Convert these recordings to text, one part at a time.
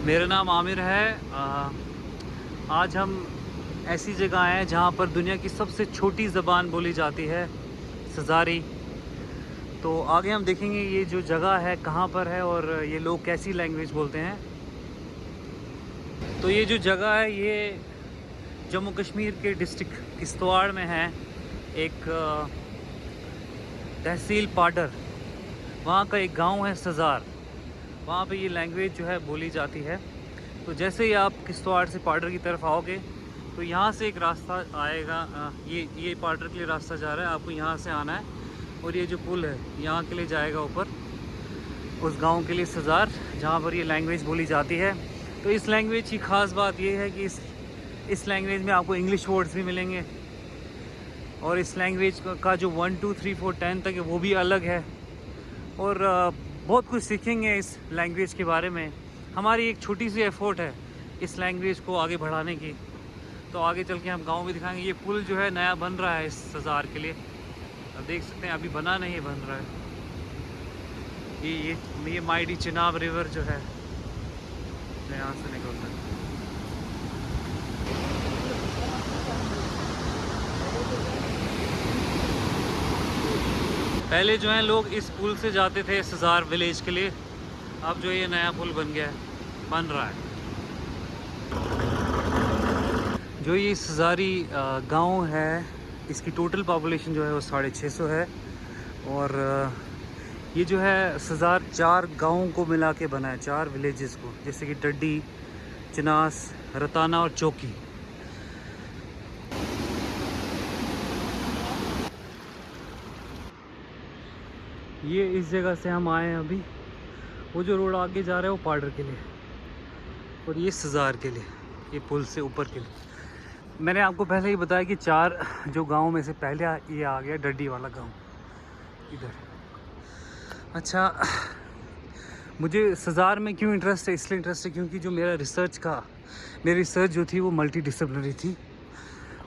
मेरा नाम आमिर है। आज हम ऐसी जगह आए हैं जहाँ पर दुनिया की सबसे छोटी ज़बान बोली जाती है, सज़ारी। तो आगे हम देखेंगे ये जो जगह है कहाँ पर है और ये लोग कैसी लैंग्वेज बोलते हैं। तो ये जो जगह है ये जम्मू कश्मीर के डिस्ट्रिक्ट किश्तवाड़ में है। एक तहसील पाडर, वहाँ का एक गांव है सज़ार। वहाँ पे ये लैंग्वेज जो है बोली जाती है। तो जैसे ही आप किश्तवाड़ से पाडर की तरफ आओगे तो यहाँ से एक रास्ता आएगा। ये पाडर के लिए रास्ता जा रहा है, आपको यहाँ से आना है और ये जो पुल है यहाँ के लिए जाएगा ऊपर, उस गांव के लिए सज़ार, जहाँ पर ये लैंग्वेज बोली जाती है। तो इस लैंग्वेज की ख़ास बात ये है कि इस लैंग्वेज में आपको इंग्लिश वर्ड्स भी मिलेंगे और इस लैंग्वेज का जो 1 2 3 4 10 तक है वो भी अलग है। और बहुत कुछ सीखेंगे इस लैंग्वेज के बारे में। हमारी एक छोटी सी एफ़र्ट है इस लैंग्वेज को आगे बढ़ाने की। तो आगे चल के हम गाँव भी दिखाएंगे। ये पुल जो है नया बन रहा है इस सज़ार के लिए, अब देख सकते हैं, अभी बना नहीं, बन रहा है। ये माइडी चिनाब रिवर जो है यहाँ से निकलता है। पहले जो है लोग इस पुल से जाते थे सज़ार विलेज के लिए, अब जो ये नया पुल बन गया है, बन रहा है। जो ये सज़ारी गांव है, इसकी टोटल पॉपुलेशन जो है वो 650 है। और ये जो है सज़ार 4 गाँव को मिला के बना है, 4 विलेजेस को, जैसे कि डड्डी, चिनास, रताना और चौकी। ये इस जगह से हम आए हैं अभी। वो जो रोड आगे जा रहा है वो पाडर के लिए और ये सज़ार के लिए, ये पुल से ऊपर के लिए। मैंने आपको पहले ही बताया कि 4 जो गांव में से पहले ये आ गया डड्डी वाला गांव इधर। अच्छा, मुझे सज़ार में क्यों इंटरेस्ट है? इसलिए इंटरेस्ट है क्योंकि जो मेरी रिसर्च जो थी वो मल्टी डिसिप्लिनरी थी।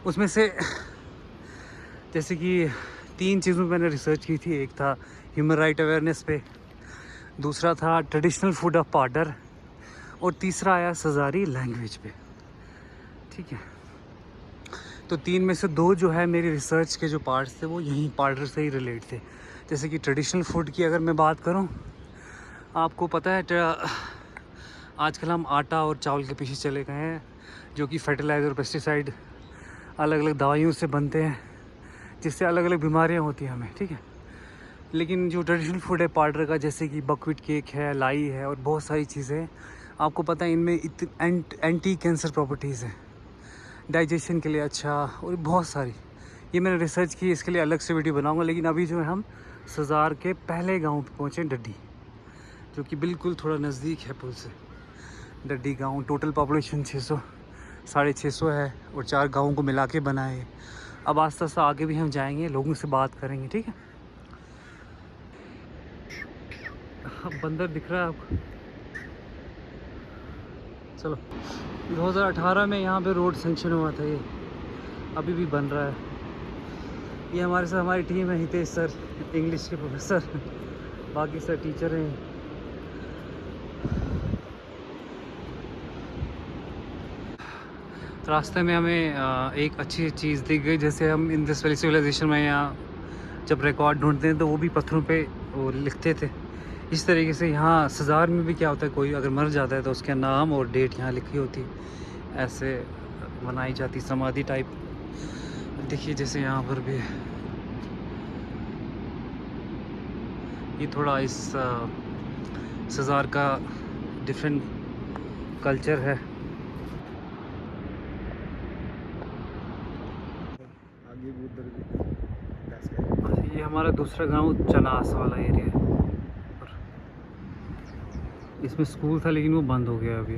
उसमें से जैसे कि 3 चीज़ों पर मैंने रिसर्च की थी। एक था ह्यूमन राइट अवेयरनेस पे, दूसरा था ट्रेडिशनल फूड ऑफ पाडर और तीसरा आया सज़ारी लैंग्वेज पे। ठीक है, तो 3 में से 2 जो है मेरी रिसर्च के जो पार्ट्स थे वो यहीं पाडर से ही रिलेट थे। जैसे कि ट्रेडिशनल फूड की अगर मैं बात करूं, आपको पता है आजकल हम आटा और चावल के पीछे चले गए हैं, जो कि फर्टिलाइज़र और पेस्टिसाइड अलग अलग दवाइयों से बनते हैं, जिससे अलग अलग बीमारियां होती हैं हमें। ठीक है, लेकिन जो ट्रेडिशनल फूड है पाडर का, जैसे कि बकव्हीट केक है, लाई है और बहुत सारी चीज़ें, आपको पता है इनमें एंटी कैंसर प्रॉपर्टीज़ हैं, डाइजेशन के लिए अच्छा, और बहुत सारी। ये मैंने रिसर्च की, इसके लिए अलग से वीडियो बनाऊंगा। लेकिन अभी जो है हम सज़ार के पहले गांव पे पहुँचे, डड्डी, जो कि बिल्कुल थोड़ा नज़दीक है पुल से। डड्डी गांव, टोटल पॉपुलेशन 600 है और 4 गाँवों को मिला के बना है। अब आस्ता आस्ता आगे भी हम जाएंगे, लोगों से बात करेंगे। ठीक है, अब बंदर दिख रहा है आपको। चलो, 2018 में यहाँ पे रोड सेंक्शन हुआ था, ये अभी भी बन रहा है। ये हमारे साथ हमारी टीम है, हितेश सर इंग्लिश के प्रोफेसर, बाकी सर टीचर हैं। रास्ते में हमें एक अच्छी चीज़ दिख गई। जैसे हम इन दिस वैली सिविलाइजेशन में यहाँ जब रिकॉर्ड ढूंढते हैं तो वो भी पत्थरों पे वो लिखते थे। इस तरीके से यहाँ सज़ार में भी क्या होता है, कोई अगर मर जाता है तो उसका नाम और डेट यहाँ लिखी होती, ऐसे बनाई जाती समाधि टाइप। देखिए जैसे यहाँ पर भी ये थोड़ा इस सज़ार का डिफरेंट कल्चर है। ये हमारा दूसरा गांव चनास वाला एरिया है और इसमें स्कूल था लेकिन वो बंद हो गया अभी।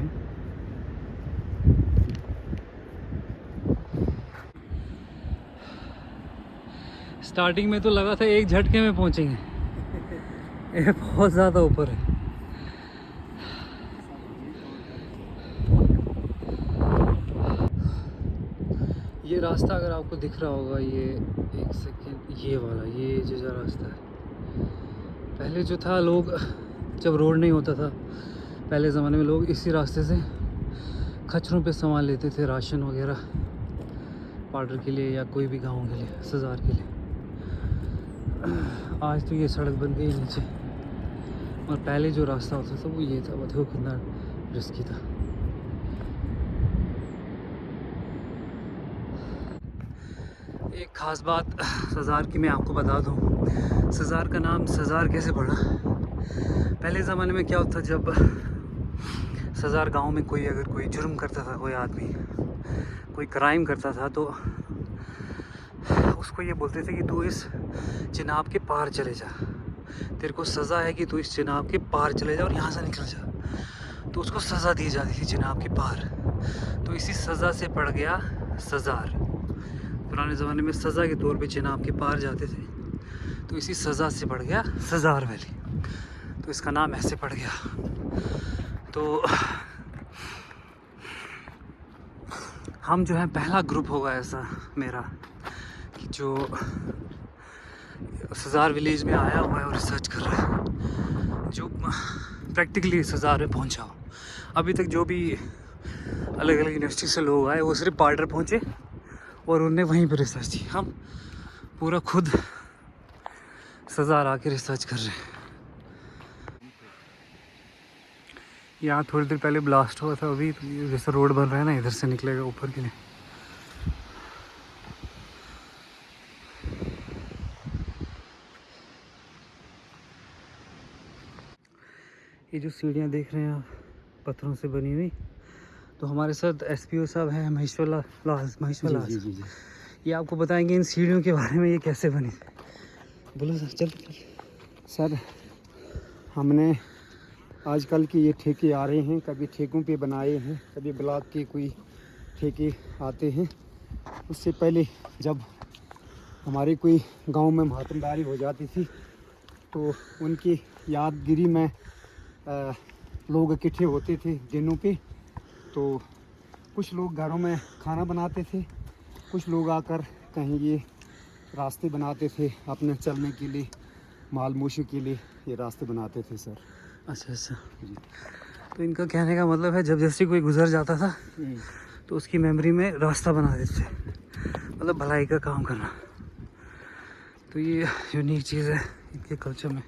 स्टार्टिंग में तो लगा था एक झटके में पहुंचेंगे, ये बहुत ज़्यादा ऊपर है। ये रास्ता अगर आपको दिख रहा होगा, ये एक सेकेंड, ये वाला, ये जो रास्ता है, पहले जो था, लोग जब रोड नहीं होता था पहले ज़माने में लोग इसी रास्ते से खच्चरों पे सामान लेते थे, राशन वगैरह पाउडर के लिए या कोई भी गाँव के लिए, सज़ार के लिए। आज तो ये सड़क बन गई नीचे, और पहले जो रास्ता होता था वो ये था। वो देखो कितना रिस्की था। एक ख़ास बात सज़ार की मैं आपको बता दूं। सज़ार का नाम सज़ार कैसे पड़ा? पहले ज़माने में क्या होता, जब सज़ार गांव में कोई अगर कोई जुर्म करता था, कोई आदमी कोई क्राइम करता था, तो उसको ये बोलते थे कि तू इस चिनाब के पार चले जा, तेरे को सज़ा है कि तू इस चिनाब के पार चले जा और यहाँ से निकल जा। तो उसको सज़ा दी जाती थी चिनाब के पार। तो इसी सज़ा से पड़ गया सज़ार। पुराने ज़माने में सज़ा के तौर पे चिनाब के पार जाते थे, तो इसी सज़ा से पड़ गया सज़ार वैली, तो इसका नाम ऐसे पड़ गया। तो हम जो है पहला ग्रुप होगा ऐसा मेरा कि जो सज़ार विलेज में आया हुआ है और रिसर्च कर रहा है, जो प्रैक्टिकली सज़ार में पहुंचा हो। अभी तक जो भी अलग अलग यूनिवर्सिटी से लोग आए वो सिर्फ बॉर्डर पहुंचे और उनने वहीं पर रिसर्च की। हम पूरा खुद सज़ार आके रिसर्च कर रहे हैं। यहाँ थोड़ी देर पहले ब्लास्ट हुआ था, अभी जैसे रोड बन रहा है ना, इधर से निकलेगा ऊपर के लिए। ये जो सीढ़ियाँ देख रहे हैं आप, पत्थरों से बनी हुई, तो हमारे साथ एसपीओ साहब हैं महेश्वर लाल। जी। ये आपको बताएंगे इन सीढ़ियों के बारे में, ये कैसे बनी। बोलो सर। चल सर, हमने आजकल के ये ठेके आ रहे हैं, कभी ठेकों पे बनाए हैं, कभी ब्लॉक के कोई ठेके आते हैं। उससे पहले जब हमारे कोई गांव में महात्मदारी हो जाती थी, तो उनकी यादगिरी में लोग इकट्ठे होते थे दिनों पे। तो कुछ लोग घरों में खाना बनाते थे, कुछ लोग आकर कहीं ये रास्ते बनाते थे अपने चलने के लिए, माल मूशी के लिए ये रास्ते बनाते थे सर। अच्छा जी। तो इनका कहने का मतलब है जब जैसे कोई गुजर जाता था तो उसकी मेमोरी में रास्ता बना देते थे, मतलब भलाई का काम करना। तो ये यूनिक चीज़ है इनके कल्चर में।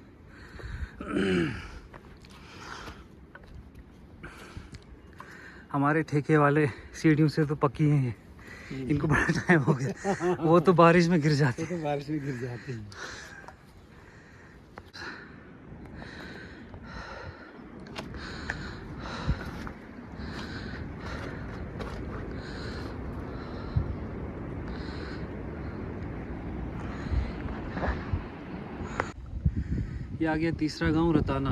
हमारे ठेके वाले सीढ़ियों से तो पक्की हैं ये, इनको बड़ा टाइम हो गया। वो तो बारिश में गिर जाते हैं। ये आ गया तीसरा गांव रताना,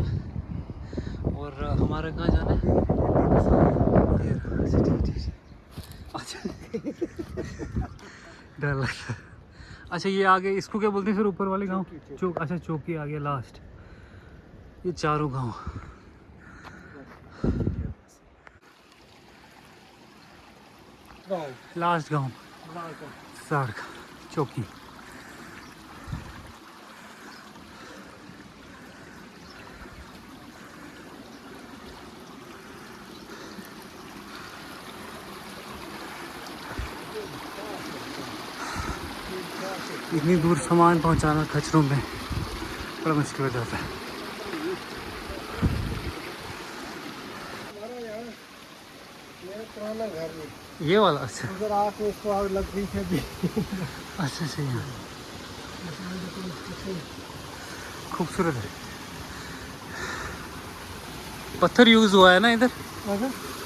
और हमारा कहाँ जाना है? अच्छा डर लगता है। अच्छा ये आगे इसको क्या बोलते हैं फिर ऊपर वाले गांव? चौक। अच्छा चौकी आ गया लास्ट। ये चारों गांव। लास्ट गांव सारक चौकी। इतनी दूर सामान पहुंचाना खच्चरों में बड़ा मुश्किल हो जाता है। ये वाला? अच्छा उधर आके इसको आग लग गई थी अभी। अच्छा सही है, खूबसूरत है। पत्थर यूज़ हुआ है ना इधर,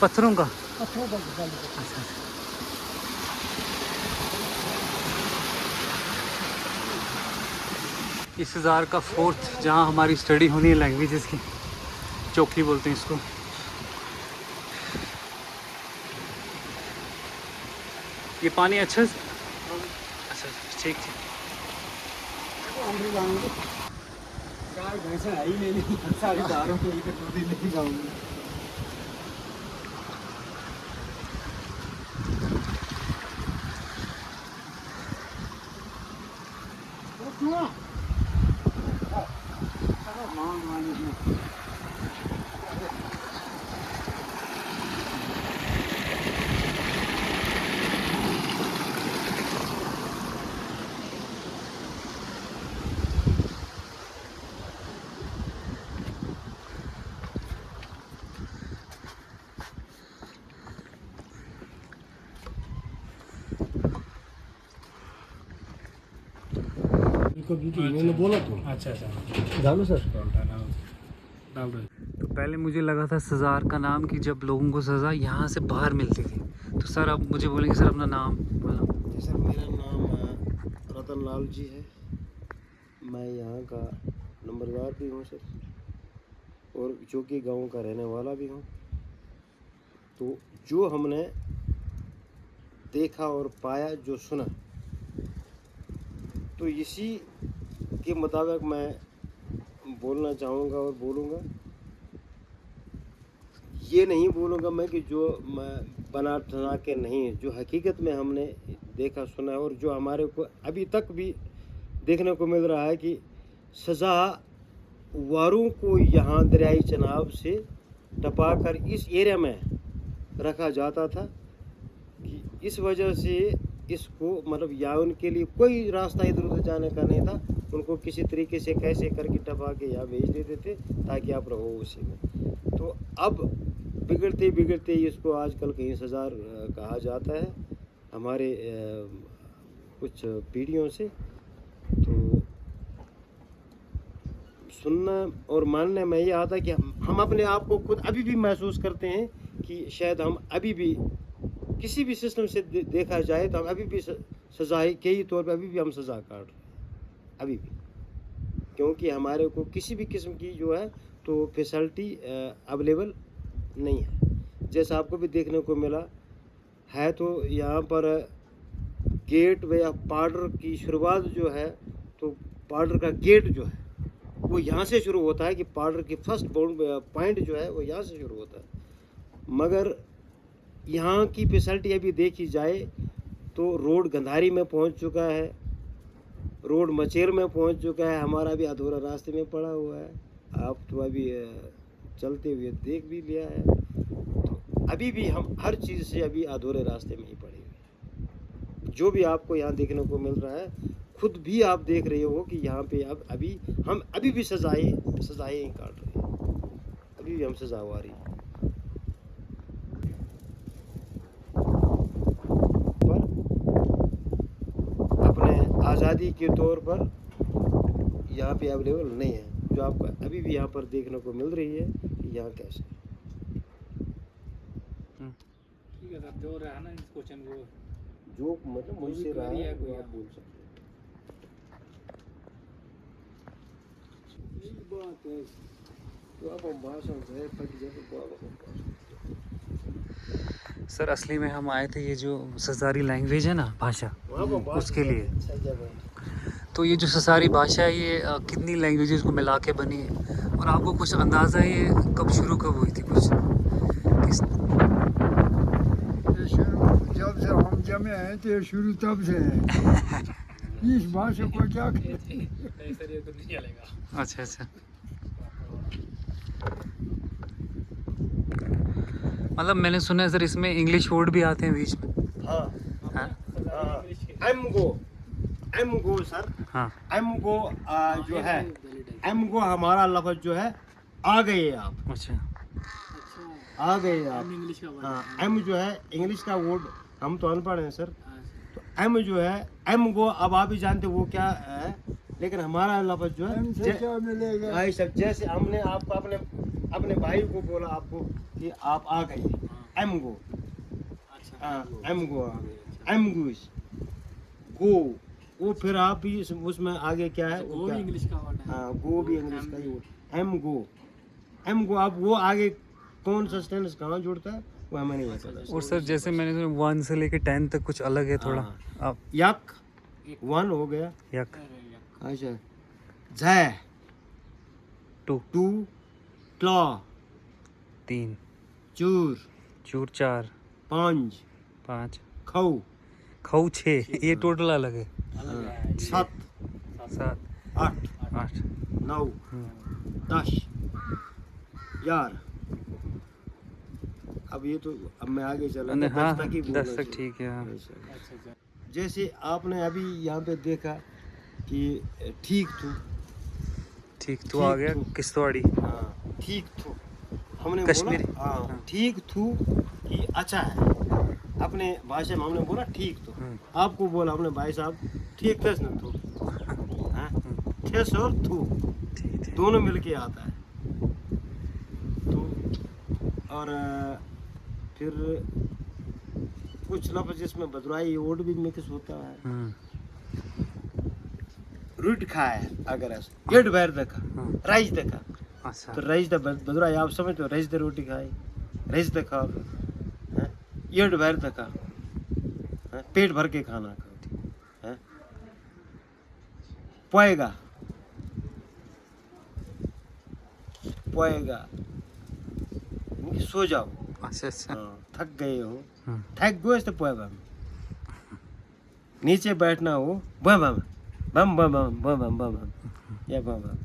पत्थरों का। अच्छा इस सज़ार का फोर्थ जहाँ हमारी स्टडी होनी है लैंग्वेजेस की, चौकी बोलते हैं इसको। ये पानी अच्छा ठीक। भैंसा है ही नहीं, सारी दारों को इधर दूध ही नहीं जाऊंगी। उसको क्योंकि इन्होंने बोला तो। अच्छा अच्छा, डालो सर। डाल दो। तो पहले मुझे लगा था सज़ार का नाम कि जब लोगों को सज़ा यहाँ से बाहर मिलती थी। तो सर आप मुझे बोलेंगे सर अपना नाम बोला। जी सर, मेरा नाम रतन लाल जी है। मैं यहाँ का नंबरदार भी हूँ सर, और चौकी गांव का रहने वाला भी हूँ। तो जो हमने देखा और पाया, जो सुना, तो इसी के मुताबिक मैं बोलना चाहूँगा और बोलूँगा। ये नहीं बोलूँगा मैं कि जो मैं बना ठना के नहीं, जो हकीकत में हमने देखा सुना है और जो हमारे को अभी तक भी देखने को मिल रहा है कि सज़ा वारों को यहाँ दरियाई चनाब से टपा कर इस एरिया में रखा जाता था कि इस वजह से इसको मतलब या उनके लिए कोई रास्ता इधर उधर जाने का नहीं था। उनको किसी तरीके से कैसे करके टपा के यहाँ भेज देते थे ताकि आप रहो उसी में। तो अब बिगड़ते बिगड़ते इसको आजकल कहीं सज़ा कहा जाता है हमारे कुछ पीढ़ियों से। तो सुनना और मानने में ये आता कि हम अपने आप को खुद अभी भी महसूस करते हैं कि शायद हम अभी भी किसी भी सिस्टम से देखा जाए तो हम अभी भी सज़ा के ही तौर पर अभी भी हम सज़ा काट रहे हैं अभी भी, क्योंकि हमारे को किसी भी किस्म की जो है तो फैसिलिटी अवेलेबल नहीं है। जैसा आपको भी देखने को मिला है, तो यहाँ पर गेट या पार्डर की शुरुआत जो है, तो पार्डर का गेट जो है वो यहाँ से शुरू होता है कि पार्डर की फर्स्ट पॉइंट जो है वो यहाँ से शुरू होता है। मगर यहाँ की फैसिलिटी अभी देखी जाए तो रोड गंधारी में पहुँच चुका है, रोड मचेर में पहुँच चुका है, हमारा भी अधूरा रास्ते में पड़ा हुआ है। आप तो अभी चलते हुए देख भी लिया है। तो अभी भी हम हर चीज़ से अभी अधूरे रास्ते में ही पड़े हुए हैं। जो भी आपको यहाँ देखने को मिल रहा है, खुद भी आप देख रहे हो कि यहाँ पे अब हम अभी भी सजाएं ही काट रहे हैं, अभी भी हम सजा आ रही है। पर अपने आज़ादी के तौर पर यहाँ पे अवेलेबल नहीं है, जो आपको अभी भी यहाँ पर देखने को मिल रही है कि यहाँ कैसे। ठीक है सर, जो रहा ना इस क्वेश्चन को, जो मतलब मुझसे रहा है वो आप बोल सकते हैं। बात है तो आप भाषण से फट जाए। सर असली में हम आए थे ये जो सज़ारी लैंग्वेज है ना, भाषा, उसके लिए। तो ये जो सज़ारी भाषा है ये कितनी लैंग्वेजेस को मिला के बनी है, और आपको कुछ अंदाज़ा है ये कब शुरू हुई थी? कुछ जब से हम जमे हैं तो शुरू तब से है। इस भाषा को क्या कहते हैं? अच्छा अच्छा, मतलब मैंने सुना है सर इसमें इंग्लिश वर्ड भी आते हैं बीच में। हाँ एम गो सर। हाँ, एम गो जो है, एम गो हमारा लफ्ज जो है आ गए आप। अच्छा, आ गए आप। हाँ, एम जो है इंग्लिश का वर्ड, हम तो अनपढ़ हैं सर। तो एम जो है, एम गो अब आप ही जानते वो क्या है, लेकिन हमारा लफ्ज जो है क्या मिलेगा? भाई सब, जैसे हमने आपको अपने भाई को बोला आपको कि आप आ गए, एम गो। एम गो आ गए, एम गो, वो फिर आप ही उसमें आगे क्या है, वो भी इंग्लिश का वर्ड है। हाँ, गो भी इंग्लिश का ही वर्ड, एम गो। अब वो आगे कौन सा टेंस कहाँ जुड़ता है वो हमें नहीं पता। और सर जैसे मैंने सुना 1 से लेके 10 तक कुछ अलग है थोड़ा। आप यक 1 हो गया। यक, अच्छा, ज़ 2 ट्ला 3, चूर चूर 4, 5 खौ खऊ 6, ये टोटल अलग है। 7 7, 8 9 10 11। अब ये तो अब मैं आगे चला, हाँ 10 तक ही 10 तक ठीक है। हाँ। जैसे आपने अभी यहाँ पे देखा कि ठीक थू, ठीक तो आ गया ठीक तो। किश्तवाड़ी। हाँ ठीक थू, हमने कश्मीरी। बोला हाँ ठीक थू कि अच्छा है। अपने भाषा में हमने बोला ठीक तो, आपको बोला अपने भाई साहब ठीक थे ना तो। हाँ ठेस और थू दोनों मिलके आता है। तो और फिर कुछ लफ्ज़ जिसमें भद्राई वर्ड भी मिक्स होता है। रूट खाए अगर ऐसा येड बैर देखा राइस देखा अच्छा तो राइस द भद्राई आप समझते हो, राइस द रोटी खाई राइस द खाओ, येड बैर देखा पेट भर के खाना खाओ, पोएगा पोएगा सो जाओ। अच्छा अच्छा थक गए हो, थक गए तो पोएगा। नीचे बैठना हो बम बम बम बम बम बम बम बम या बम बम।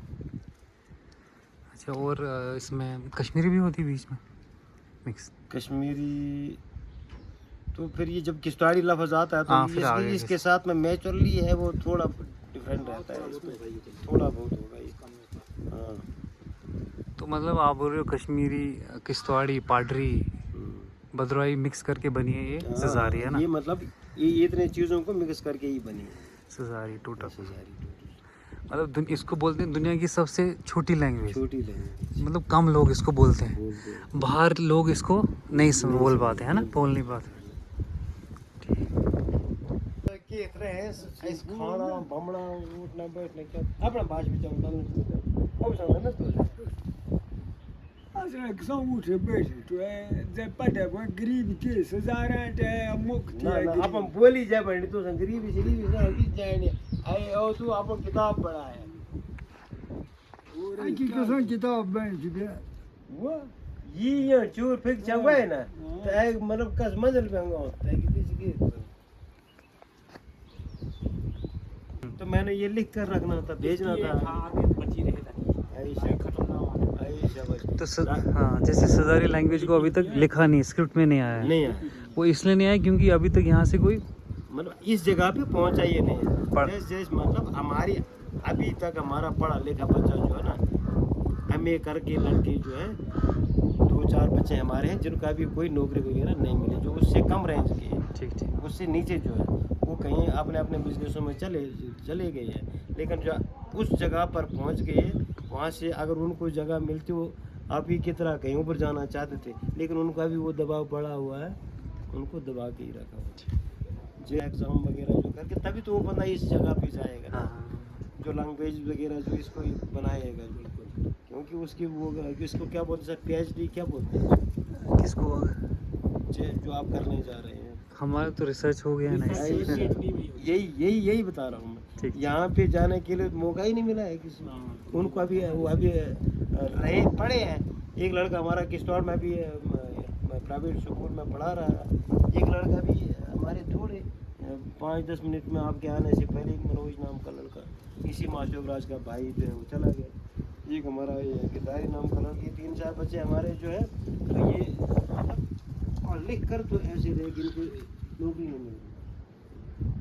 अच्छा और इसमें कश्मीरी भी होती है बीच में मिक्स? कश्मीरी तो फिर ये जब किश्तवाड़ी लफ्ज़ आता है तो हाँ, फिर आगे इसके साथ में मैचुरली है वो थोड़ा डिफरेंट रहता है, इसमें थोड़ा बहुत होगा ये। हाँ तो मतलब आप बोल रहे हो कश्मीरी, किश्तवाड़ी, पाडरी, भद्रवाही मिक्स करके बनी है ये सजारी, है ना? ये मतलब ये इतने चीज़ों को मिक्स करके ही बनी है सजारी टोटल। सजारी। मतलब इसको बोलते हैं दुनिया की सबसे छोटी लैंग्वेज, छोटी लैंग्वेज मतलब कम लोग इसको बोलते हैं। बोलते हैं। बाहर लोग इसको नहीं बोल पाते हैं ना, बोल नहीं पाते। कि इतने हैं इस खाना बमना उठना बैठना क्या अपना बाज भी चलता नहीं अब समझ ना तो Aslında kısa uçu beşi. Zepada bu gribi ki sezara te mukti. ना ना अपन बोली जाए बंडी तो गरीबी शरीबी से अभी जाए नहीं आए और तू अपन किताब पढ़ा है Ki kısa kitap ben gibi. वो ये चूर फिक चंगा है ना तो एक मतलब कस मंजिल पे होता है कि किसी की तो मैंने ये लिख कर रखना था, भेजना था आगे बची रहेगा खत्म ना हो। तो हाँ, जैसे सजारी लैंग्वेज को अभी तक लिखा नहीं, स्क्रिप्ट में नहीं आया है। नहीं है वो इसलिए नहीं आया क्योंकि अभी तक यहाँ से कोई मतलब इस जगह पे पहुंचा ये नहीं है। जैसे मतलब हमारी अभी तक हमारा पढ़ा लिखा बच्चा जो है ना एमए करके लड़के जो है 2-4 बच्चे हमारे हैं जिनका अभी कोई नौकरी वगैरह नहीं मिली, जो उससे कम रेंज के हैं, ठीक ठीक उससे नीचे जो है वो कहीं अपने अपने बिजनेसों में चले गए हैं। लेकिन जो उस जगह पर पहुंच गए वहाँ से अगर उनको जगह मिलती वो आप ही की तरह कहीं ऊपर जाना चाहते थे, लेकिन उनका भी वो दबाव पड़ा हुआ है, उनको दबा के ही रखा हुआ जो एग्ज़ाम वगैरह जो करके तभी तो वो बंदा इस जगह पे जाएगा ना, जो लैंग्वेज वगैरह जो इसको बनाएगा बिल्कुल, क्योंकि उसकी वो इसको क्या बोलते हैं PhD क्या बोलते हैं किसको? जो आप करने जा रहे हैं। हमारा तो रिसर्च हो गया ना यही बता रहा हूँ मैं। यहाँ पे जाने के लिए मौका ही नहीं मिला है किसी को। उनको अभी वो अभी रहे पढ़े हैं। एक लड़का हमारा किश्तवाड़ में भी प्राइवेट स्कूल में पढ़ा रहा है, एक लड़का भी हमारे थोड़े 5-10 मिनट में आपके आने से पहले एक मनोज नाम का लड़का इसी माशोक राज का भाई जो है वो चला गया। एक हमारा ये गिदारी नाम का लड़की, 3-4 बच्चे हमारे जो है तो ये मतलब और लिख कर तो ऐसे रहे कि इनको नौकरी नहीं मिली।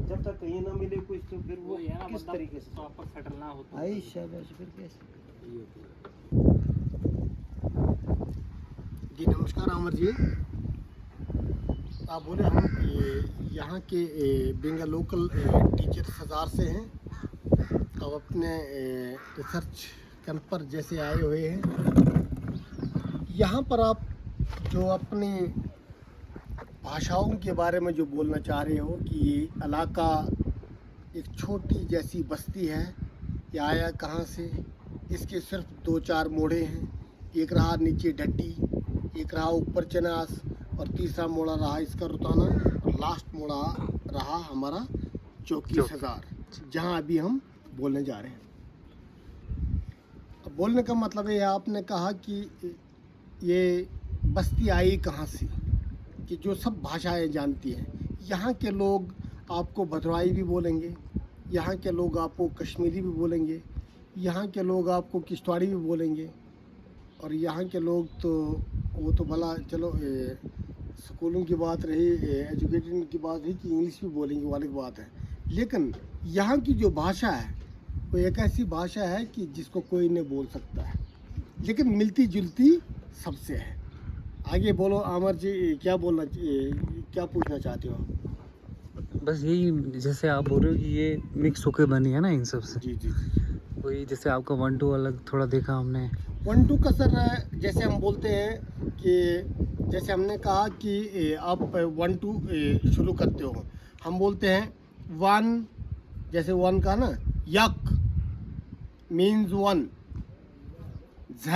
जब तक कहीं ना मिले कुछ तो फिर वो किस तरीके से प्रॉपर सेटल ना होता। आई शाबाश फिर कैसे। जी नमस्कार अमर जी, आप बोले हम यहाँ के बेंगा लोकल टीचर हजार से हैं, अब अपने रिसर्च कैंप पर जैसे आए हुए हैं। यहाँ पर आप जो अपनी भाषाओं के बारे में जो बोलना चाह रहे हो कि ये इलाका एक छोटी जैसी बस्ती है, ये आया कहाँ से, इसके सिर्फ 2-4 मोड़े हैं, एक रहा नीचे डट्टी, एक रहा ऊपर चनास और तीसरा मोड़ा रहा इसका रुताना और लास्ट मोड़ा रहा हमारा चौकी सजार, जहाँ अभी हम बोलने जा रहे हैं। अब बोलने का मतलब है आपने कहा कि ये बस्ती आई कहाँ से, कि जो सब भाषाएं जानती हैं। यहाँ के लोग आपको भद्रवाही भी बोलेंगे, यहाँ के लोग आपको कश्मीरी भी बोलेंगे, यहाँ के लोग आपको किश्तवाड़ी भी बोलेंगे, और यहाँ के लोग तो वो तो भला चलो स्कूलों की बात रही, एजुकेशन की बात रही कि इंग्लिश भी बोलेंगे, वो अलग बात है। लेकिन यहाँ की जो भाषा है वो एक ऐसी भाषा है कि जिसको कोई नहीं बोल सकता है, लेकिन मिलती जुलती सबसे है। आगे बोलो आमर जी, क्या बोलना, क्या पूछना चाहते हो? बस यही, जैसे आप बोल रहे हो कि ये मिक्स होकर बनी है ना इन सब से, जी जी वही जैसे आपका 1-2 अलग थोड़ा देखा हमने। 1-2 का सर जैसे हम बोलते हैं कि जैसे हमने कहा कि आप 1-2 शुरू करते हो, हम बोलते हैं 1, जैसे 1 का ना, यक मीन्स 1, झ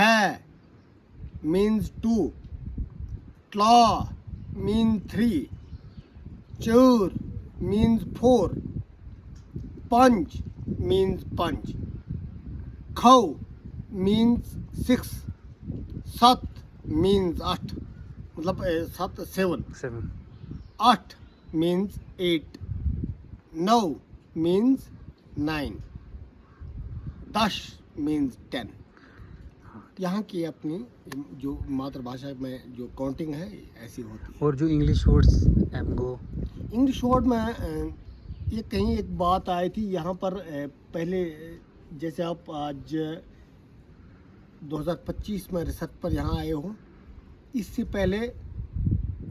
मीन्स 2, क्लॉ मीन्स 3, चूर मीन्स 4, पंच मीन्स पंच, खौ मीन्स 6, सत मीन्स 8, मतलब 7 7, 8 मीन्स 8, 9 मीन्स 9, 10 मीन्स 10। यहाँ की अपनी जो मातृभाषा में जो काउंटिंग है ऐसी होती है। और जो इंग्लिश वर्ड्स एमगो, इंग्लिश वर्ड में ये कहीं एक बात आई थी यहाँ पर पहले, जैसे आप आज 2025 में रिसर्च पर यहाँ आए हो, इससे पहले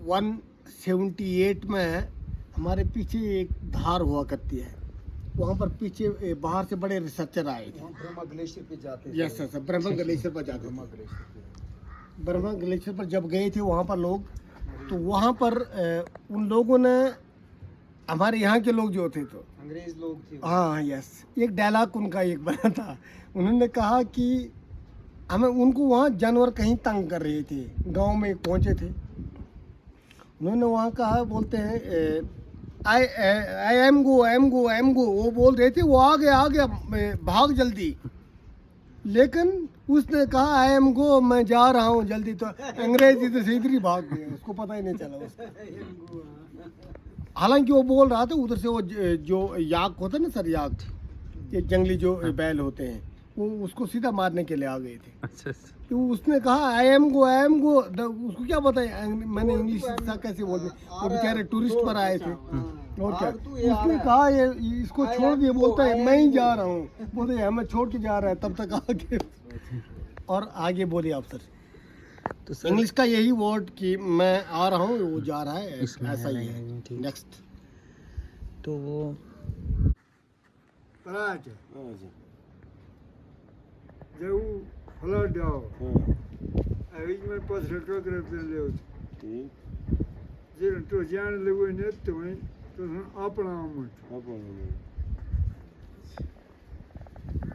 178 में हमारे पीछे एक धार हुआ करती है, वहाँ पर पीछे बाहर से बड़े रिसर्चर आए थे। ब्रह्मा ग्लेशियर पे जाते यस सर, ब्रह्मा ग्लेशियर पर जाते थे। ब्रह्मा ग्लेशियर पर जब गए थे वहाँ पर लोग, तो वहाँ पर उन लोगों ने, हमारे यहाँ के लोग जो थे, तो अंग्रेज लोग थे। हाँ यस, एक डायलॉग उनका एक बना था, उन्होंने कहा कि हमें, उनको वहाँ जानवर कहीं तंग कर रहे थे, गांव में पहुँचे थे, उन्होंने वहाँ कहा, बोलते हैं आई एम गो, वो बोल रहे थे, वो आ गया भाग जल्दी, लेकिन उसने कहा आई एम गो, मैं जा रहा हूँ जल्दी, तो अंग्रेज इधर से इधर ही भाग गए, उसको पता ही नहीं चला उसको। हालांकि वो बोल रहा था उधर से, वो जो याक होता है ना सर, याक, ये जंगली जो बैल होते हैं, वो उसको सीधा मारने के लिए आ गए थे। अच्छा, तो उसने कहा आई एम गो, उसको क्या पता है मैंने इंग्लिश सीखा कैसे बोलते, वो बेचारे टूरिस्ट पर आए थे, और क्या, उसने कहा ये इसको छोड़ दिए, बोलता है मैं ही जा रहा हूँ, बोलते हैं हमें छोड़ के जा रहा है, तब तक आगे, और आगे बोलिए आप सर। तो सर इंग्लिश का यही वर्ड कि मैं आ रहा हूँ, वो जा रहा है, इसमें ऐसा ही है, है। ठीक। नेक्स्ट तो वो Praat. हाँ जी। Jau flat down. हाँ Aí me pode retrograr pelo. ठीक। Zero to Jan Lewin net to me. To up and on. अब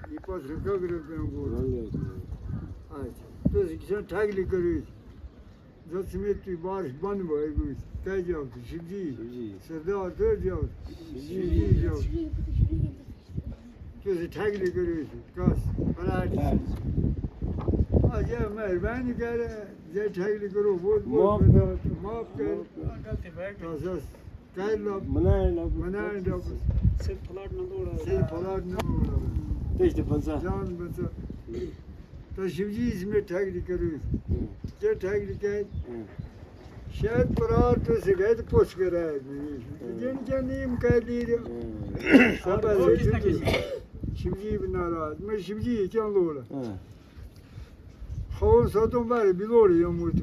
He pode retrograr pelo. बोल रहे अच्छा, तो शिक्षा ठागली करी, जब समेत की बारिश बंद हो गई, कह जाओ तो शिवजी, सरदार तो जाओ, शिवजी जाओ, तो ठागली करी, कस, पराठी, आज ये मेहरबानी कर, ये ठागली करो, बहुत माफ कर, तो जस कह लो, मनाए लो, सिर्फ फलाट न दौड़ा, तेज तो पंचा। जान बचा, तो शिवजी इसमें ठागली करी, क्या ठागली कहे, शायद परार तो से गए तो पूछ कर आए, जिन क्या नीम कह दी रे, सब ऐसे शिवजी नाराज, मैं शिवजी क्या लोड़ा, खाओ सातों बार बिलोड़ी हम उठ,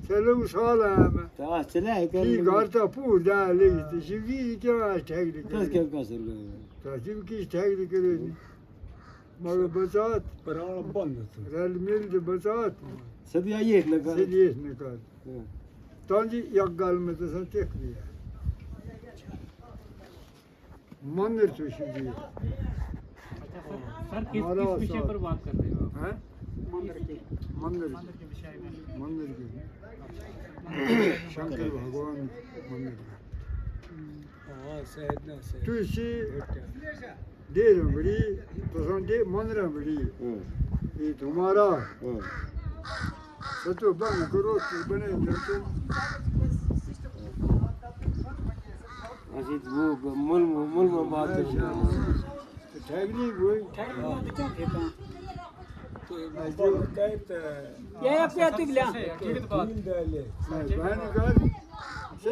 चलो उसाल आया मैं, तो चला है क्या? की घर था पूर डाले, तो शिवजी क्या ठागली तो करी, क्या कर सकते? तो शिव की ठागली करी, मगर बचात, परार बंद रल मिल के बचात, सभी आइए लगा। चलिए निकाल, तो जी एक गाल में तो सब चेक लिया, मंदिर तो शिवजी, सर किस विषय पर बात कर रहे हो? हैं? मंदिर के शंकर भगवान मंदिर तो इसी देर बड़ी तो संडे मंदिर बड़ी ये तुम्हारा सतो बंद करो तो बने जाते अजीत वो मूल में बात कर रहे हैं। ठगनी कोई Ya yapıyor bile. बहन कर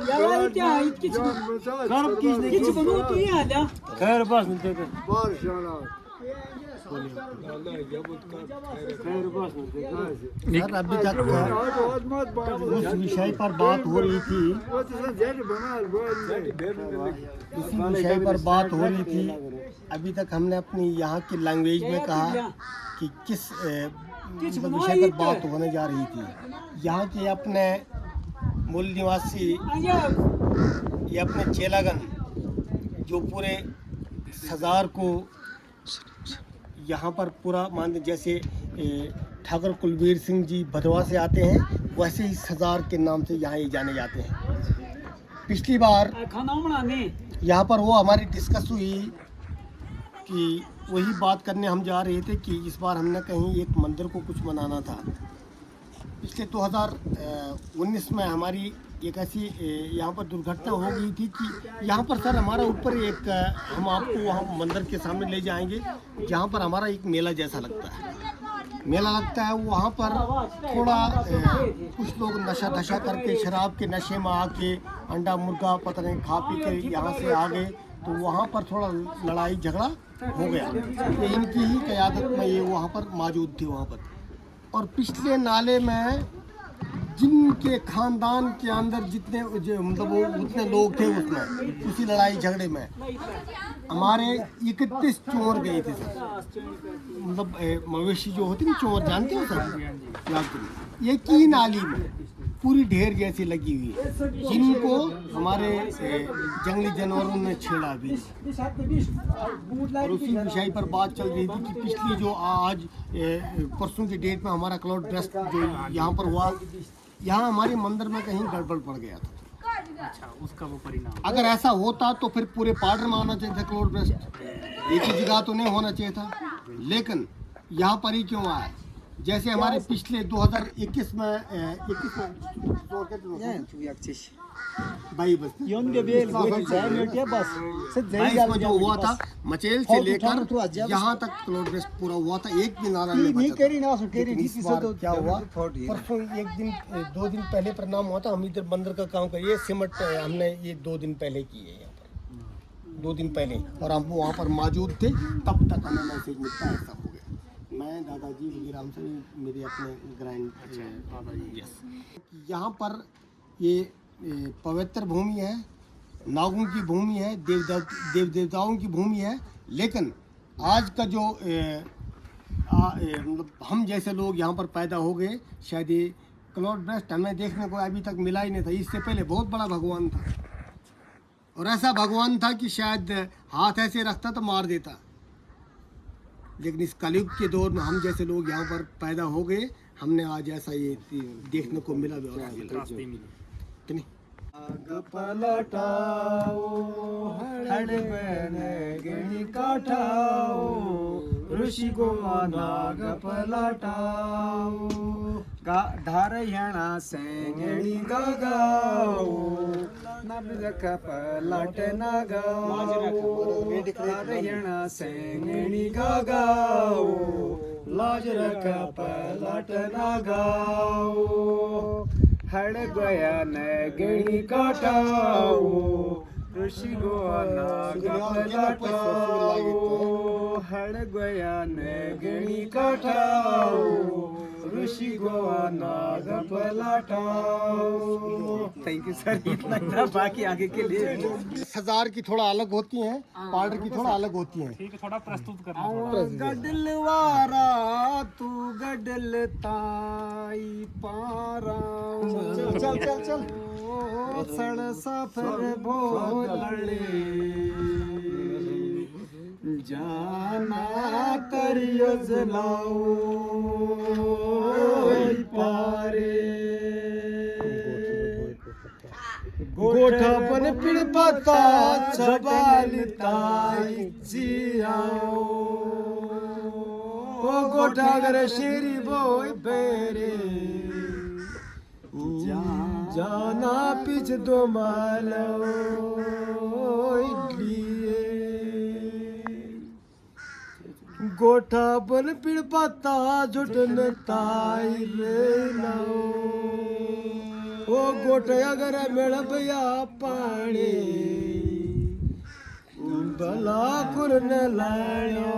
Ya क्या इतनी जान बचा Karım kişne Hiç bunu oturuyor hala. खैर बस नहीं तो बारिश आना सर अभी तक उस विषय पर बात हो रही थी, इसी विषय पर बात हो रही थी। अभी तक हमने अपनी यहाँ की लैंग्वेज में कहा कि किस विषय पर बात होने जा रही थी। यहाँ के अपने मूल निवासी, ये अपने चेलागन जो पूरे सज़ार को यहाँ पर पूरा मान, जैसे ठाकुर कुलबीर सिंह जी भदवा से आते हैं, वैसे ही सज़ार के नाम से यहाँ ये जाने जाते हैं। पिछली बार खाना बनाने यहाँ पर वो हमारी डिस्कस हुई कि वही बात करने हम जा रहे थे कि इस बार हमने कहीं एक मंदिर को कुछ बनाना था। पिछले 2019 में हमारी एक ऐसी यहाँ पर दुर्घटना हो गई थी कि यहाँ पर सर हमारा ऊपर एक, हम आपको वहाँ मंदिर के सामने ले जाएंगे जहाँ पर हमारा एक मेला जैसा लगता है, मेला लगता है। वहाँ पर थोड़ा कुछ लोग नशा धशा करके शराब के नशे में आके अंडा मुर्गा पता नहीं खा पी के यहाँ से आ गए, तो वहाँ पर थोड़ा लड़ाई झगड़ा हो गया। ये इनकी ही क़यादत में ये वहाँ पर मौजूद थे वहाँ पर। और पिछले नाले में जिनके खानदान के अंदर जितने मतलब वो उतने लोग थे उसमें, उसी लड़ाई झगड़े में हमारे 31 चोर गए थे सर। मतलब मवेशी जो होती है ना चोर, जानते हो सर, ये की नाली में पूरी ढेर जैसी लगी हुई है, जिनको हमारे जंगली जानवरों ने छेड़ा भी। और उसी विषय पर बात चल रही थी कि पिछली जो आज परसों की डेट में हमारा क्लाउड ब्रेस्ट जो यहाँ पर हुआ, यहाँ हमारे मंदिर में कहीं गड़बड़ पड़ गया था। अच्छा, उसका वो परिणाम। अगर ऐसा होता तो फिर पूरे पार्डर में आना चाहिए था क्लाउड ब्रेस्ट, एक ही जगह तो नहीं होना चाहिए था। लेकिन यहाँ पर ही क्यों आया? जैसे हमारे पिछले 2021 में 22 में जो हुआ था मचेल से लेकर यहाँ तक क्लाउड ब्रेस्ट पूरा हुआ था, एक भी नारा नहीं बचा था। लेकिन इस बार क्या हुआ, परसों एक दिन 2 दिन पहले परिणाम हुआ था। हम इधर बंदर का काम करिए, सिमट हमने ये 2 दिन पहले की है यहाँ पर, 2 दिन पहले, और हम वहाँ पर मौजूद थे, तब तक हमें मैसेज मिलता है ऐसा हो गया। मैं दादाजी वजीराम से मेरे अपने ग्रैंड यस, यहाँ पर ये पवित्र भूमि है, नागों की भूमि है, देव देवताओं की भूमि है। लेकिन आज का जो मतलब हम जैसे लोग यहाँ पर पैदा हो गए, शायद ये क्लाउड ब्रेस्ट हमें देखने को अभी तक मिला ही नहीं था। इससे पहले बहुत बड़ा भगवान था, और ऐसा भगवान था कि शायद हाथ ऐसे रखता तो मार देता। लेकिन इस कलयुग के दौर में हम जैसे लोग यहाँ पर पैदा हो गए, हमने आज ऐसा ये देखने को मिला। ऋषि को नाग पलटाओ, धारयणा सेंगणी गाओ, नबलक पलट न गाओ, धारयणा सेंगणी गाओ, लाज रख पलट न गाओ, हड़ गया नगणी काटाओ, ऋषि गोवा नाग पलटाओ, हड़ गया नगणी काटाओ, ऋषि गोवा नाग पलटाओ। थैंक यू सर, इतना था, बाकी आगे के लिए सज़ार की थोड़ा अलग होती हैं, पार्डर की थोड़ा अलग होती हैं। ठीक है, थोड़ा प्रस्तुत करना। गडलवारा तू गडल ताई पारा, चल चल चल सड़ सफर भोलड़े, जाना करियो जलाओ पारे, गोठा पर पिड़ पता चबालताई जियाओ, ओ गोठा कर शेरी बोई बेरे, जाना पिछ दो मालो लिए, गोठा पर पिड़ पता जुटन ताई रे लो, ओ गोठे अगर मेड़ भया पानी, भला कुरन लायो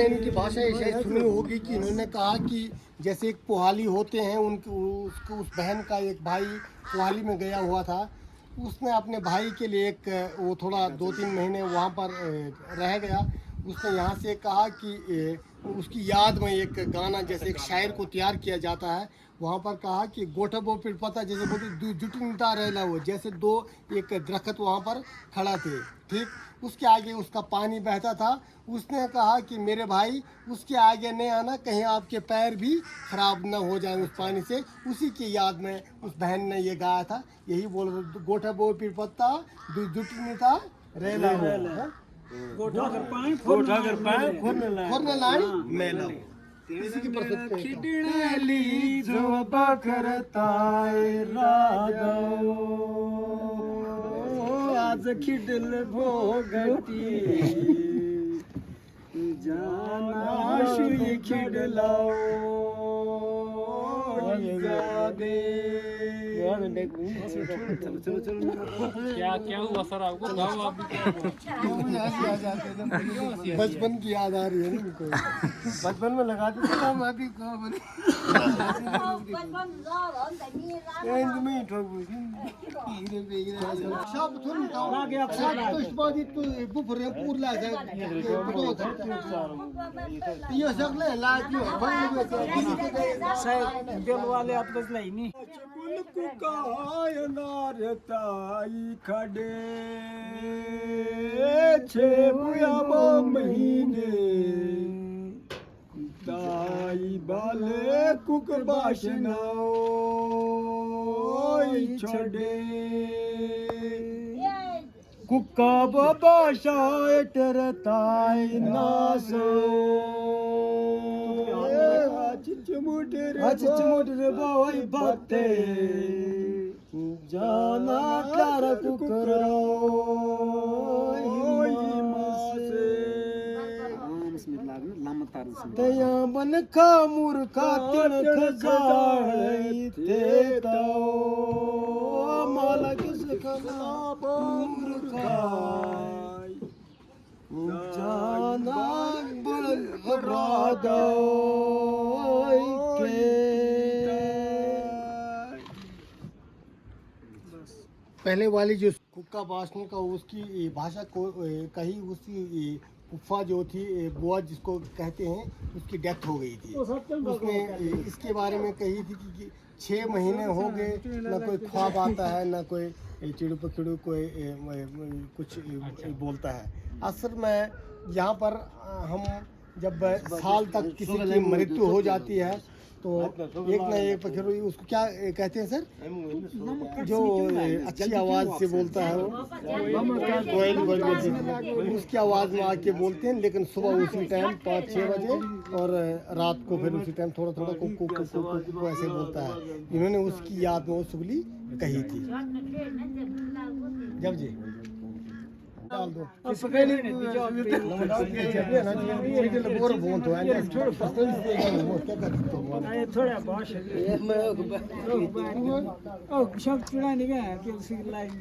आपने इनकी भाषा ये शायद सुनी होगी कि इन्होंने कहा कि जैसे एक पोहाली होते हैं उनके उस बहन का एक भाई पोहाली में गया हुआ था, उसने अपने भाई के लिए एक वो थोड़ा 2-3 महीने वहाँ पर रह गया। उसने यहाँ से कहा कि उसकी याद में एक गाना जैसे एक शायर को तैयार किया जाता है, वहाँ पर कहा कि गोठा बो फिर पता जैसे बोलते जुटता रहना वो जैसे दो एक दरख्त वहाँ पर खड़ा थे, ठीक, उसके आगे उसका पानी बहता था। उसने कहा कि मेरे भाई उसके आगे नहीं आना, कहीं आपके पैर भी खराब ना हो जाए उस पानी से। उसी की याद में उस बहन ने ये गाया था, यही बोल गोठा बो फिर पत्ता जुटता रहना गोठा कर पाए खोरने लाए मैं लाऊं। इसी की प्रस्तुत खिडणली झोबा करताय रागाओ आज खिडल भोगती जाना शुई खिडलाओ जागे क्या क्या हुआ सर आपको? बताओ आप भी क्या हुआ? बचपन की याद आ रही है ना उनको। बचपन में लगाते थे हम अभी दिल वाले आप बस नहीं नारताई खडे छे बुया महीने ताई बाले कुक बाशनाओ छड़े कुका बाबा शायट रताई नासो चिचमुटर बाई बाते जाना कर कुकरो तया बन खा मूर्खा तिन खजाई थे ताओ माला किस खला मूर्खा जाना बन रादा पहले वाली जो कुक्का बासने का उसकी भाषा को कही, उसकी फूफा जो थी बुआ जिसको कहते हैं, उसकी डेथ हो गई थी। उसने इसके बारे में कही थी कि 6 महीने हो गए, ना कोई ख्वाब आता है, ना कोई चिड़ू पखिड़ू कोई कुछ बोलता है। असल में यहाँ पर हम जब साल तक किसी की मृत्यु हो जाती है तो एक ना एक पखिड़ू, उसको क्या कहते हैं सर, जो अच्छी आवाज़ से बोलता है वो कोयल कोयल, उसकी आवाज़ में आके बोलते हैं। लेकिन सुबह उसी टाइम 5-6 बजे और रात को फिर उसी टाइम थोड़ा थोड़ा कुकू कुकू कुकू ऐसे बोलता है। इन्होंने उसकी याद में वो सुगली कही थी। जब जी डाल दो थोड़ा भाषा शब्द चुरा नहीं गया कि उसी लाइन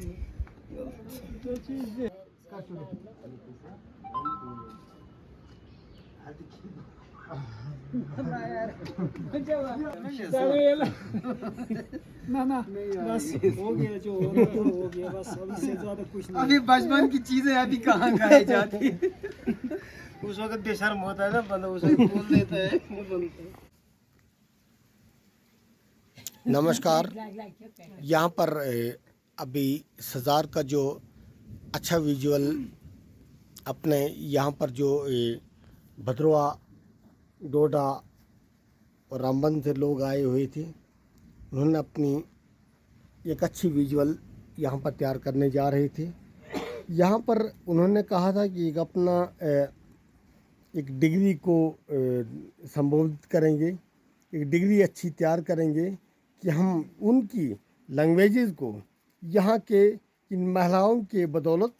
ना बस हो गया जो होना तो हो गया, बस अभी से ज्यादा कुछ नहीं। अभी बचपन की चीजें अभी कहाँ गाई जाती उस वक्त बेशर्म होता है ना बंदा, उस वक्त बोल देता है। नमस्कार, यहाँ पर अभी सज़ार का जो अच्छा विजुअल अपने यहाँ पर जो भद्रवा डोडा और रामबन से लोग आए हुए थे, उन्होंने अपनी एक अच्छी विजुअल यहाँ पर तैयार करने जा रहे थे। यहाँ पर उन्होंने कहा था कि एक अपना एक डिग्री को संबोधित करेंगे, एक डिग्री अच्छी तैयार करेंगे कि हम उनकी लैंग्वेजेस को यहाँ के इन महिलाओं के बदौलत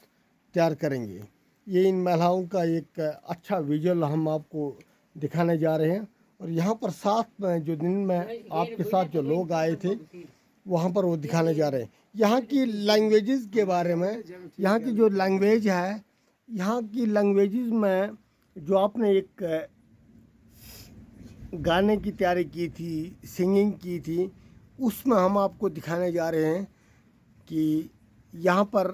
तैयार करेंगे। ये इन महिलाओं का एक अच्छा विजुअल हम आपको दिखाने जा रहे हैं। और यहाँ पर साथ में जो दिन में आपके साथ जो लोग आए थे वहाँ पर वो दिखाने जा रहे हैं यहाँ की लैंग्वेजेस के बारे में। यहाँ की जो लैंग्वेज है, यहाँ की लैंग्वेजेस में जो आपने एक गाने की तैयारी की थी, सिंगिंग की थी, उसमें हम आपको दिखाने जा रहे हैं कि यहाँ पर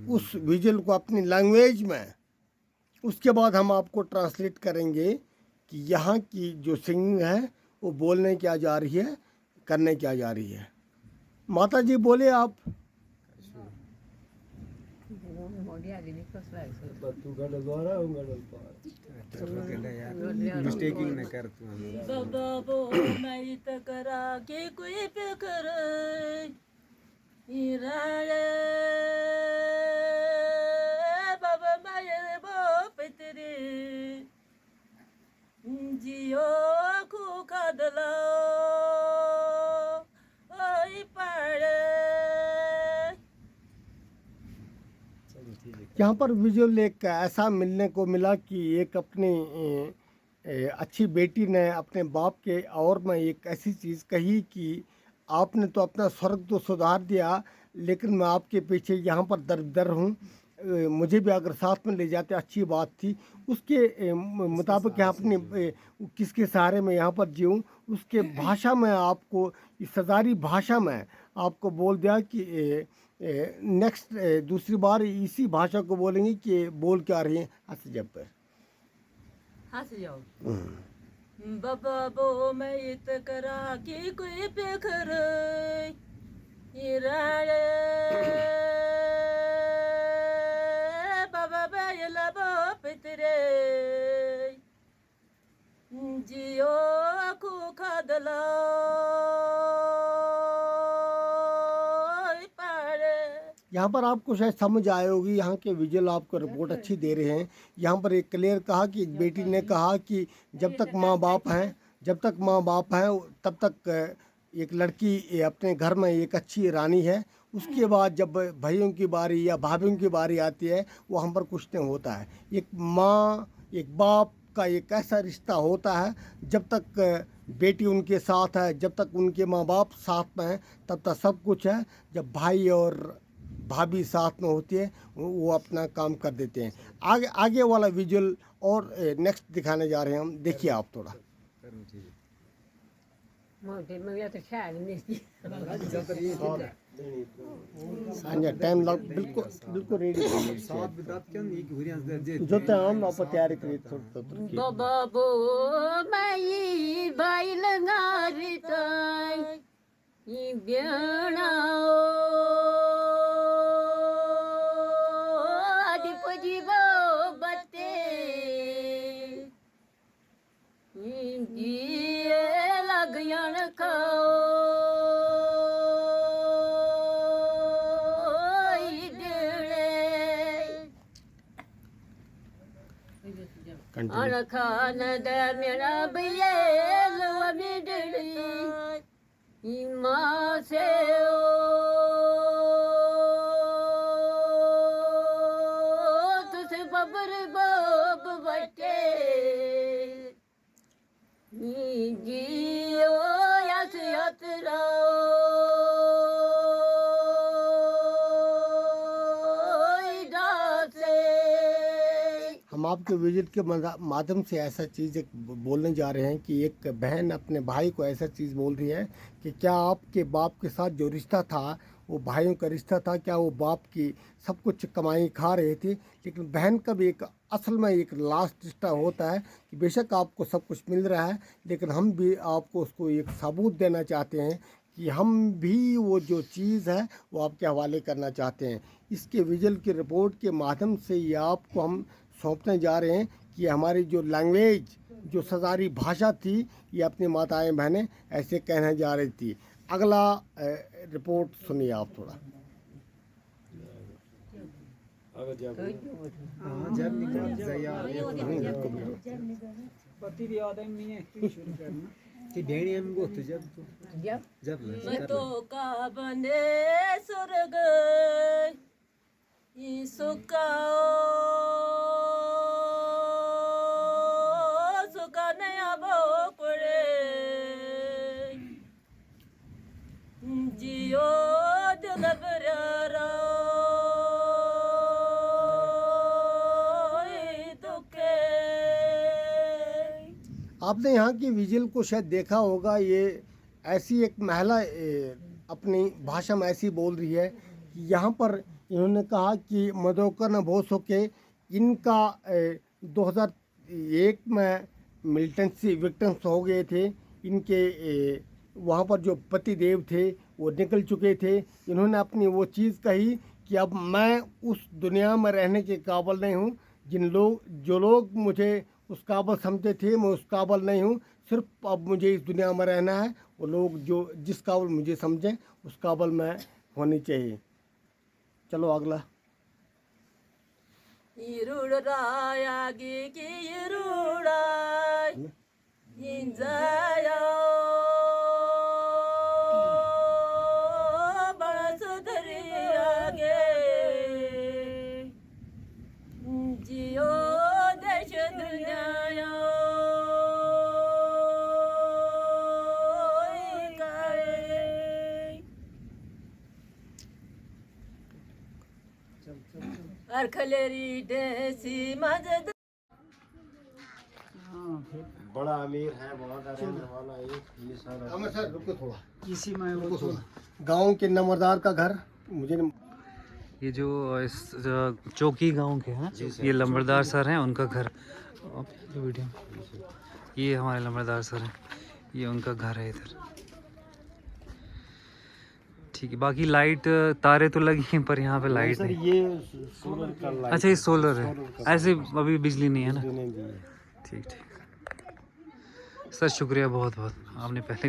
उस विजुअल को अपनी लैंग्वेज में, उसके बाद हम आपको ट्रांसलेट करेंगे कि यहाँ की जो सिंगिंग है वो बोलने क्या जा रही है, करने क्या जा रही है। माता जी बोले आप। मिस्टेकिंग न कर तू हमें। बाबा बो मैं तकरा के कोई पे कर इराले बाबा मैं बो पितरी जियो को कदला ओई पड़े। यहाँ पर विजुअल एक ऐसा मिलने को मिला कि एक अपनी अच्छी बेटी ने अपने बाप के और में एक ऐसी चीज़ कही कि आपने तो अपना स्वर्ग तो सुधार दिया, लेकिन मैं आपके पीछे यहाँ पर दर हूँ, मुझे भी अगर साथ में ले जाते अच्छी बात थी। उसके मुताबिक यहाँ अपने किसके सहारे में यहाँ पर जीऊँ, उसके भाषा में आपको, इस सजारी भाषा में आपको बोल दिया कि नेक्स्ट दूसरी बार इसी भाषा को बोलेंगे कि बोल क्या रही हैं। हंस जब पर हंस जाओ बाबा बो मैं तकरा के कोई पे कर इराले बाबा बैला बो पितरे जियो को खदला यहाँ पर आपको शायद समझ आए होगी, यहाँ के विजुअल आपको रिपोर्ट अच्छी दे रहे हैं। यहाँ पर एक क्लियर कहा कि एक बेटी ने कहा कि जब तक माँ बाप हैं, जब तक माँ बाप हैं तब तक एक लड़की अपने घर में एक अच्छी रानी है। उसके बाद जब भाइयों की बारी या भाभीयों की बारी आती है, वो हम पर कुछ नहीं होता है। एक माँ एक बाप का एक ऐसा रिश्ता होता है, जब तक बेटी उनके साथ है, जब तक उनके माँ बाप साथ में हैं, तब तक सब कुछ है। जब भाई और भाभी साथ में होती है, वो अपना काम कर देते हैं। आगे वाला विजुअल और नेक्स्ट दिखाने जा रहे हैं हम, देखिए आप थोड़ा। सांझा टाइम लग बिल्कुल बिल्कुल रेडी जो हम आप तैयारी करी थोड़ी बाबा बो मैं भाई लंगारी ताई ये ब्याना आदि पजीबो बते ये लग यान खाओ और खान दे मेरा भैया लो मिडली माँ से ओ तुझे बबर बाब बटे जियो यस यात्रा हम आपके विजिट के माध्यम से ऐसा चीज़ एक बोलने जा रहे हैं कि एक बहन अपने भाई को ऐसा चीज़ बोल रही है कि क्या आपके बाप के साथ जो रिश्ता था वो भाइयों का रिश्ता था, क्या वो बाप की सब कुछ कमाई खा रहे थे। लेकिन बहन का भी एक असल में एक लास्ट रिश्ता होता है कि बेशक आपको सब कुछ मिल रहा है, लेकिन हम भी आपको उसको एक सबूत देना चाहते हैं कि हम भी वो जो चीज़ है वो आपके हवाले करना चाहते हैं। इसके विजुअल की रिपोर्ट के माध्यम से ये आपको हम सौंपने जा रहे हैं कि हमारी जो लैंग्वेज, जो सजारी भाषा थी, ये अपनी माताएं बहनें ऐसे कहने जा रही थी। अगला रिपोर्ट सुनिए आप थोड़ा। मैं तो का बने स्वर्ग सुका नया बोपड़े जियो दिल बरारा दुखे आपने यहाँ की विजिल को शायद देखा होगा, ये ऐसी एक महिला अपनी भाषा में ऐसी बोल रही है कि यहाँ पर इन्होंने कहा कि मधुकर न बोसो के इनका 2001 में मिलिटेंसी विक्टिम्स हो गए थे, इनके वहाँ पर जो पति देव थे वो निकल चुके थे। इन्होंने अपनी वो चीज़ कही कि अब मैं उस दुनिया में रहने के काबिल नहीं हूँ, जो लोग मुझे उस काबिल समझते थे मैं उस काबिल नहीं हूँ, सिर्फ अब मुझे इस दुनिया में रहना है। वो लोग जो जिस काबिल मुझे समझें उस काबिल मैं होनी चाहिए। चलो अगला। बड़ा अमीर है, बड़ा रहने वाला ये सारा। सर रुको थोड़ा, इसी में वो तो गांव के नंबरदार का घर मुझे ये जो इस चौकी गांव के हैं, ये लंबरदार सर हैं, उनका घर। वीडियो ये हमारे लंबरदार सर हैं, ये उनका घर है इधर। ठीक है, बाकी लाइट तारे तो लगी हैं पर यहाँ पे लाइट सर नहीं। ये सोलर का लाइट। अच्छा ये सोलर है, ऐसे अभी बिजली नहीं है ना। नहीं दी है। ठीक ठीक सर, शुक्रिया बहुत बहुत, आपने पहले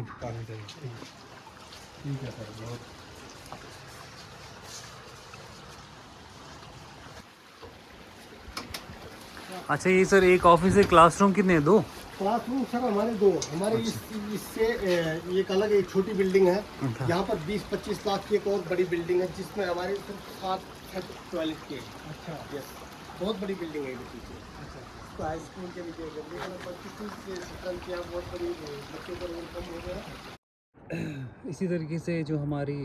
अच्छा ये सर एक ऑफिस है, क्लासरूम कितने हैं? 2 क्लासरूम सर हमारे 2, हमारे इससे एक अलग एक छोटी बिल्डिंग है। यहाँ पर 20-25 लाख की एक और बड़ी बिल्डिंग है जिसमें हमारे सिर्फ 7 टॉयलेट के। अच्छा यस, बहुत बड़ी बिल्डिंग है ये पीछे। तो हाई स्कूल के लिए बहुत बड़ी बच्चों का रोल कम हो गया। इसी तरीके से जो हमारी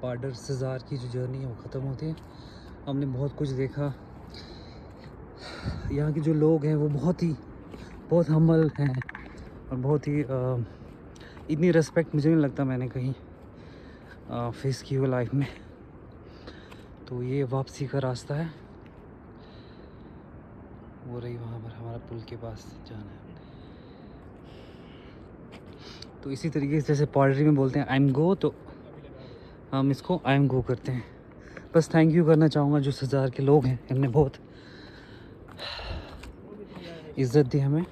पाडर सज़ार की जो जर्नी है वो ख़त्म होती है। हमने बहुत कुछ देखा। यहाँ के जो लोग हैं वो बहुत हम्बल हैं और बहुत ही इतनी रिस्पेक्ट मुझे नहीं लगता मैंने कहीं फेस की हो लाइफ में। तो ये वापसी का रास्ता है, वो रही वहाँ पर हमारा पुल के पास जाना है। तो इसी तरीके से जैसे पॉल्ट्री में बोलते हैं आई एम गो, तो हम इसको आई एम गो करते हैं। बस थैंक यू करना चाहूँगा जो सज़ार के लोग हैं, इनने बहुत इज़्ज़त दी हमें।